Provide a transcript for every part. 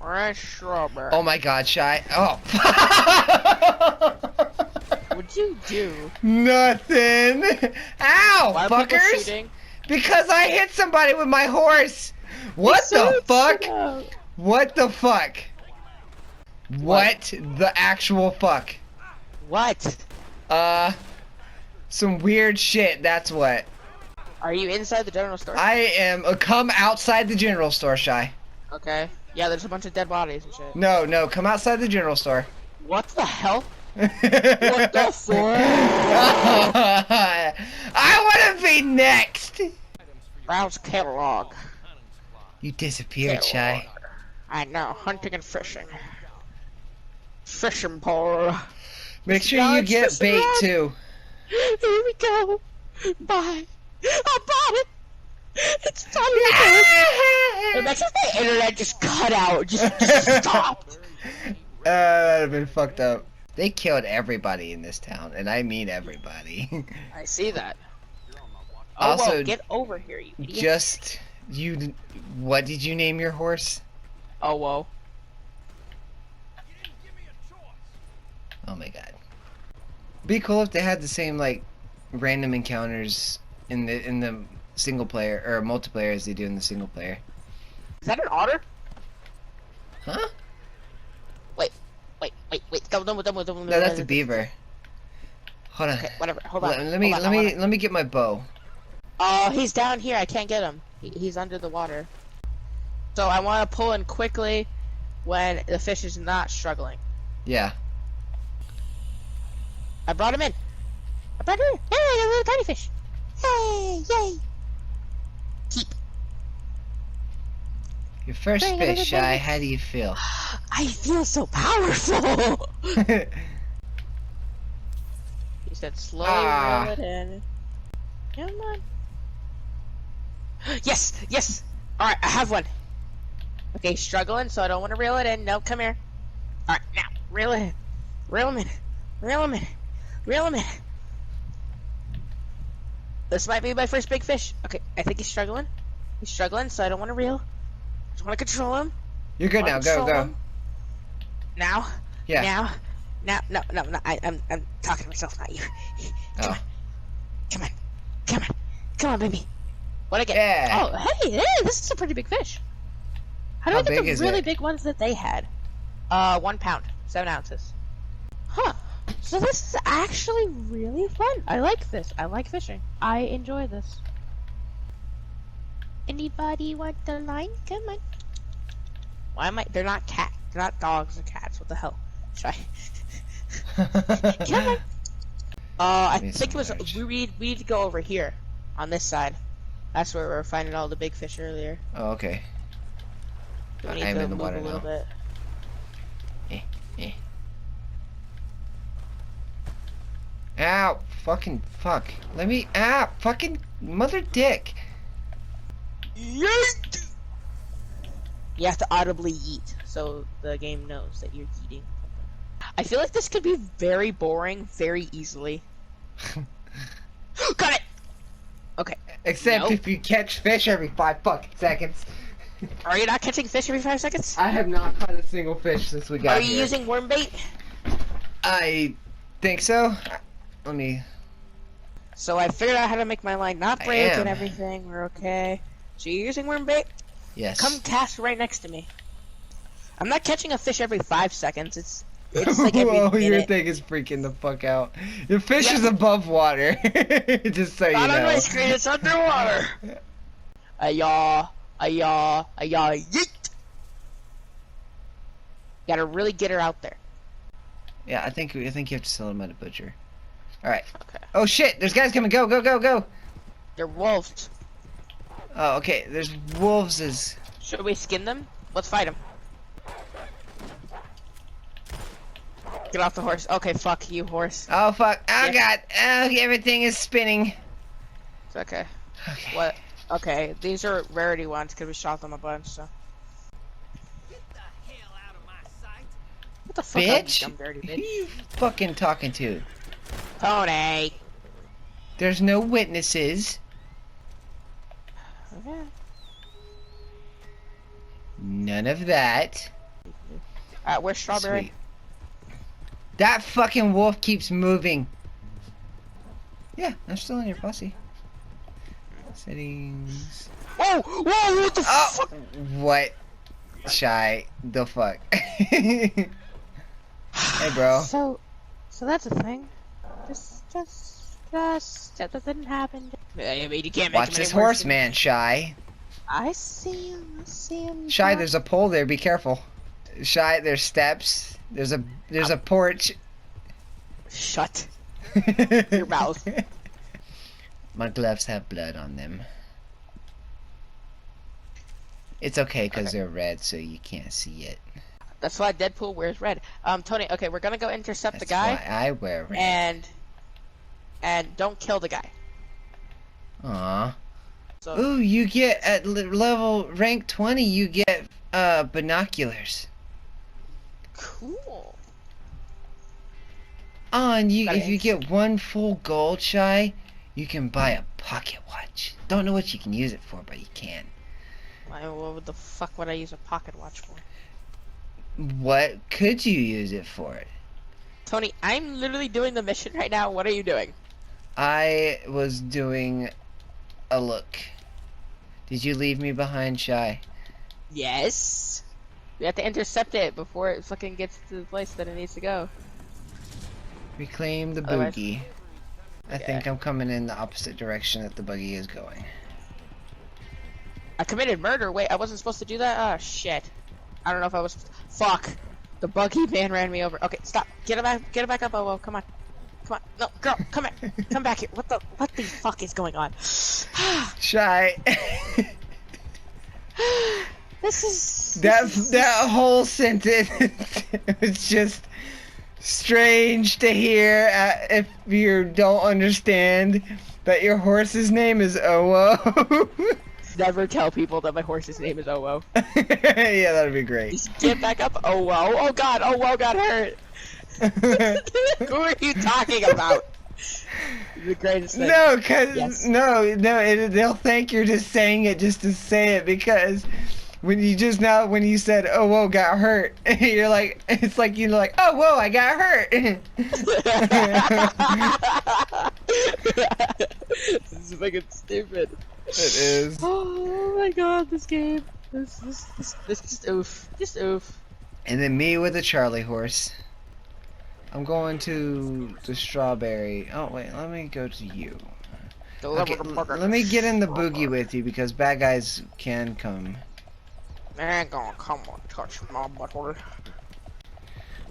Fresh strawberry. Oh my god, Shy. Oh. What'd you do? Nothing. Ow, Why are people fuckers. shooting? Because I hit somebody with my horse. What the fuck? What the fuck? What the actual fuck? What? Some weird shit, that's what. Are you inside the general store? I am. Come outside the general store, Shy. Okay. Yeah, there's a bunch of dead bodies and shit. No, no, come outside the general store. What the hell? What the fuck? I want to be next. Browse catalog. You disappeared, Shy. I know, hunting and fishing. Fishing pole. Make sure you get bait too. Here we go. Bye. I bought it. It's time. Imagine if the internet just cut out. Just stopped. That'd have been fucked up. They killed everybody in this town, and I mean everybody. I see that. Oh, Also, whoa, get over here, you idiot. just what did you name your horse? Oh, whoa. Oh my god. Be cool if they had the same like random encounters in the single player or multiplayer as they do in the single player. Is that an otter? Huh? Wait. Don't. No, that's a beaver. Hold on. Okay, whatever. Hold on. Let me get my bow. Oh, he's down here. I can't get him. He's under the water. So I want to pull in quickly when the fish is not struggling. Yeah. I brought him in. I brought him in. Hey, a little tiny fish. Hey, yay. Keep. Your first fish, Shy. How do you feel? I feel so powerful. He said slowly reel it in. Come on. Yes, yes. All right, I have one. Okay, struggling, so I don't want to reel it in. No, come here. All right, now reel it in. Reel him in. Reel him in. Reel him in. This might be my first big fish. Okay, I think he's struggling. He's struggling, so I don't want to reel. I just want to control him. You're good now. Go. Him. Now. Yeah. Now. No. I'm talking to myself, not you. Come on, baby. What I get? Yeah. Oh, hey, this is a pretty big fish. How do I get the really big ones that they had? 1 pound, 7 ounces. Huh. So this is actually really fun. I like this. I like fishing. I enjoy this. Anybody want the line? Come on. Why am I? They're not cat. They're not dogs or cats. What the hell? Try. Come on. I think it was. We need to go over here, on this side. That's where we were finding all the big fish earlier. Oh, okay. We need to move a little bit. Ow! Fucking fuck! Let me. Ah! Fucking mother dick! Yeet! You have to audibly yeet, so the game knows that you're yeeting. I feel like this could be very boring, very easily. Got it! Okay. Except if you catch fish every 5 fucking seconds. Are you not catching fish every 5 seconds? I have not caught a single fish since we got here. Are here. you using worm bait? I think so. Let me. So I figured out how to make my line not break and everything. We're okay. So you're using worm bait? Yes. Come cast right next to me. I'm not catching a fish every 5 seconds. It's like every Whoa, minute. your thing is freaking the fuck out. Your fish is above water. Just so you know. Not on my screen, it's underwater. Ayaw, yeet. Gotta really get her out there. Yeah, I think you have to sell them at a butcher. All right. Okay. Oh shit! There's guys coming. Go, go, go, go. They're wolves. Oh, okay. There's wolves. Should we skin them? Let's fight them. Get off the horse. Okay, fuck you, horse. Oh fuck! Oh god! Oh, everything is spinning. It's okay. Okay. What? Okay, these are rarity ones because we shot them a bunch. So. Get the hell out of my sight. What the fuck? Bitch! Dumb dirty Who bitch. you fucking talking to? Tony. There's no witnesses. Okay. None of that. Where's Strawberry? Sweet. That fucking wolf keeps moving. Yeah, I'm still in your posse. Settings. Whoa! Whoa! What the fuck? What? Shy. The fuck? Hey, bro. So that's a thing. That didn't happen. I mean, you can't make Watch this horse, man, Shy. I see him. I see him. Shy, there's a pole there. Be careful. Shy, there's steps. There's a porch. Shut your mouth. My gloves have blood on them. It's okay because they're red, so you can't see it. That's why Deadpool wears red. Tony. Okay, we're gonna go intercept the guy. That's why I wear red. And don't kill the guy. Aww. So, Ooh, you get at level rank 20. You get binoculars. cool. Oh, and if you get 1 full gold, Shy, you can buy a pocket watch. Don't know what you can use it for, but you can. What the fuck would I use a pocket watch for? What could you use it for? Tony, I'm literally doing the mission right now. What are you doing? I was doing a look. Did you leave me behind, Shy? Yes. We have to intercept it before it fucking gets to the place that it needs to go. Reclaim the Otherwise- boogie. I think I'm coming in the opposite direction that the buggy is going. I committed murder. Wait, I wasn't supposed to do that? Oh, shit. I don't know if I was... Fuck. The buggy man ran me over. Okay, stop. Get it back up, oh, come on. Come on. No, girl, come here. Come back here. What the fuck is going on? Shy. This is... That whole sentence was just strange to hear if you don't understand that your horse's name is Owo. Never tell people that my horse's name is Owo. Yeah, that'd be great. Just get back up, Owo. Oh god, Owo got hurt. Who are you talking about? The greatest thing. No, cause Yes. they'll think you're just saying it just to say it, because when you said "oh whoa" got hurt, you're like, it's like you're like, "oh whoa, I got hurt." This is fucking stupid. It is. Oh my god, this game. This just oof. Just oof. And then me with a Charlie horse. I'm going to the strawberry. Oh wait, let me go to you. Okay, let me get in the boogie with you because bad guys can come. They ain't gonna come and touch my butthole.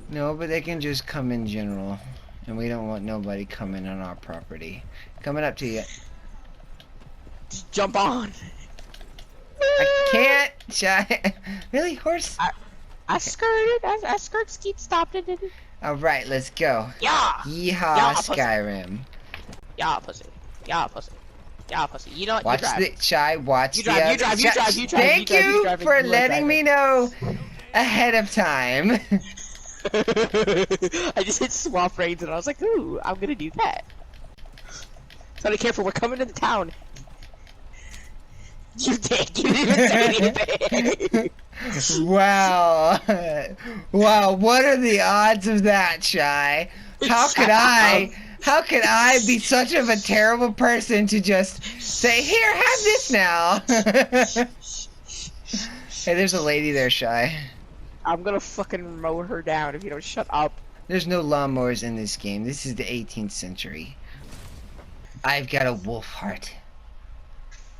No, but they can just come in general. And we don't want nobody coming on our property. Coming up to you. Just jump on. I can't, Shy. Really, horse? I skirted. I skirt skeet stopped it. Didn't. Alright, let's go. Yeah. Yeehaw, Yeah, pussy. Skyrim. Yeah, pussy. Yeah, pussy. Yeah, pussy. You know what? Watch you drive. the Shy. Watch You the. drive, you drive, you drive, you drive, Thank you drive, you you drive, for you letting me know ahead of time. I just hit swap reins and I was like, ooh, I'm gonna do that. So be careful, we're coming to the town. You didn't even say anything. Wow. Wow, what are the odds of that, Shy? How could I be such of a terrible person to just say, here, have this now? Hey, there's a lady there, Shy. I'm gonna fucking mow her down if you don't shut up. There's no lawnmowers in this game. This is the 18th century. I've got a wolf heart.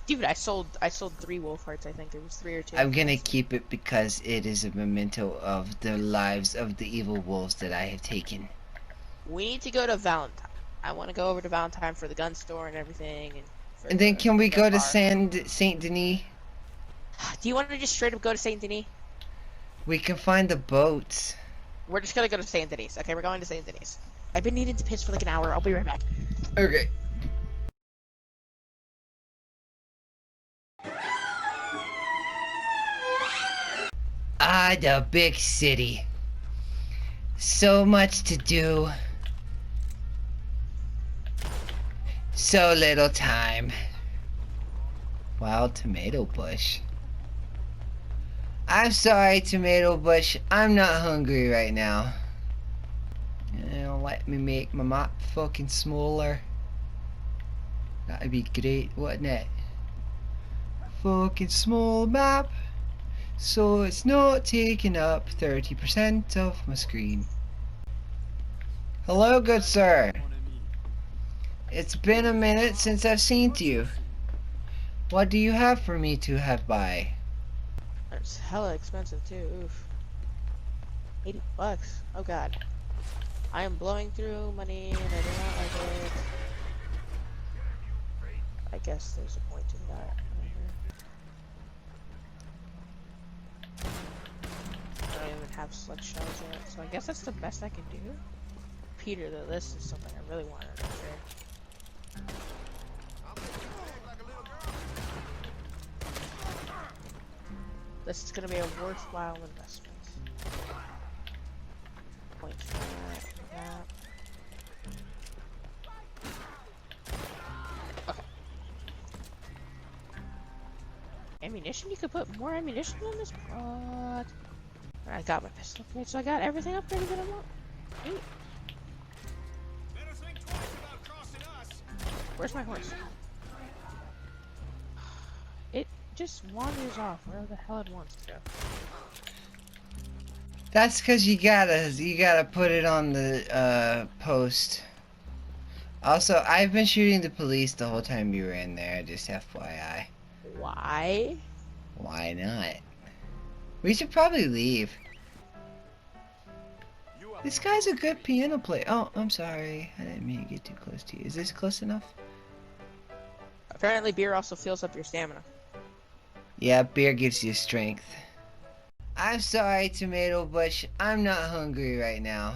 Dude, I sold 3 wolf hearts, I think. It was 3 or 2. I'm gonna keep it because it is a memento of the lives of the evil wolves that I have taken. We need to go to Valentine. I want to go over to Valentine for the gun store and everything. And then can we go to bar. Saint Denis? Do you want to just straight up go to Saint Denis? We can find the boats. We're just gonna go to Saint Denis. Okay, we're going to Saint Denis. I've been needing to piss for like an hour. I'll be right back. Okay. Ah, the big city. So much to do. So little time. Wild tomato bush. I'm sorry, Tomato Bush. I'm not hungry right now. Let me make my map fucking smaller. That'd be great, wouldn't it? Fucking small map, so it's not taking up 30% of my screen. Hello, good sir. It's been a minute since I've seen you. What do you have for me to have by? It's hella expensive too. Oof. $80. Oh god. I am blowing through money and I do not like it. I guess there's a point to that. I don't even have select shells yet, so I guess that's the best I can do. Peter, though, this is something I really want to understand. This is going to be a worthwhile investment. Point that. Okay. Ammunition? You could put more ammunition in this? What? I got my pistol upgrade, so I got everything upgraded that I want. Neat. Where's my horse? It just wanders off wherever the hell it wants to go. That's cause you gotta put it on the post. Also, I've been shooting the police the whole time you were in there, just FYI. Why? Why not? We should probably leave. This guy's a good piano player. Oh, I'm sorry. I didn't mean to get too close to you. Is this close enough? Apparently beer also fills up your stamina. Yeah, beer gives you strength. I'm sorry, Tomato Bush. I'm not hungry right now.